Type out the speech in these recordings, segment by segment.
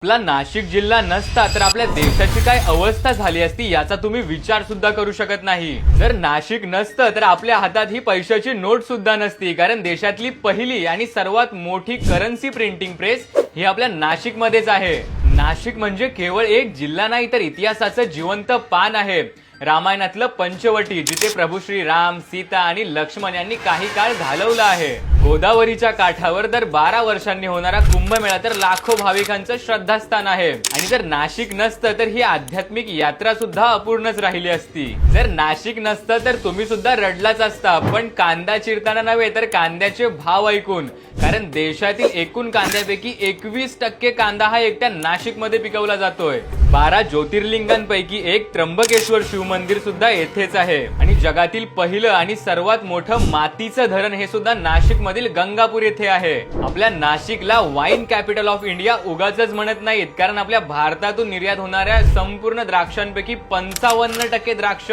आपला नाशिक जिल्हा नसता तर आपल्या देशाची काय अवस्था झाली असती याचा तुम्ही विचार सुद्धा करू शकत नाही। जर नाशिक नसतं तर आपल्या हातात ही पैशाची नोट सुद्धा नसती, कारण देशातली पहिली आणि सर्वात मोठी करन्सी प्रिंटिंग प्रेस ही आपल्या नाशिक मध्येच आहे। नाशिक म्हणजे केवळ एक जिल्हा नाही तर इतिहासाचं जिवंत पान आहे। रामायणातलं पंचवटी, जिथे प्रभू श्री राम, सीता आणि लक्ष्मण यांनी काही काळ घालवला आहे। गोदावरीच्या काठावर दर 12 वर्षांनी होणारा कुंभमेळा तर लाखो भाविकांचं श्रद्धास्थान आहे। आणि जर नाशिक नसतं तर ही आध्यात्मिक यात्रा सुद्धा अपूर्णच राहिली असती। जर नाशिक नसतं तर तुम्ही सुद्धा रडलाच असता, पण कांदा चिरताना नव्हे तर कांद्याचे भाव ऐकून, कारण देशातील एकूण कांद्यापैकी 21% कांदा हा एकट्या नाशिक मध्ये पिकवला जातोय। 12 ज्योतिर्लिंगांपैकी एक त्र्यंबकेश्वर शिव मंदिर सुद्धा येथेच आहे आणि जगातील पहिलं आणि सर्वात मोठं मातीचं धरण हे सुद्धा नाशिक मधील गंगापूर येथे आहे। आपल्या नाशिकला वाईन कॅपिटल ऑफ इंडिया उगाचच म्हणत नाहीत, कारण आपल्या भारतातून निर्यात होणाऱ्या संपूर्ण द्राक्षांपैकी 55% द्राक्ष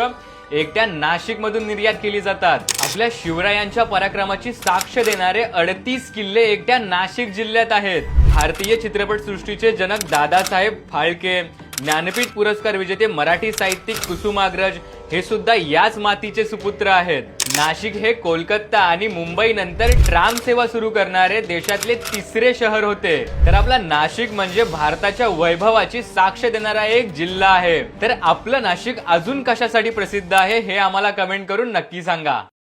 एकट्या नाशिक मधून निर्यात केली जातात। आपल्या शिवरायांच्या पराक्रमाची साक्ष देणारे 38 किल्ले एकट्या नाशिक जिल्ह्यात आहेत। भारतीय चित्रपट सृष्टीचे जनक दादासाहेब फाळके, ज्ञानपीठ पुरस्कार विजेते मराठी साहित्यिक कुसुमाग्रज हे सुद्धा याच मातीचे सुपुत्र आहेत। नाशिक हे कोलकाता आणि मुंबई नंतर ट्राम सेवा सुरू करणारे देशातले 3रे शहर होते। तर आपला नाशिक म्हणजे भारताच्या वैभवाची साक्ष देणारा एक जिल्हा आहे। तर आपलं नाशिक अजून कशासाठी प्रसिद्ध आहे हे आम्हाला कमेंट करून नक्की सांगा।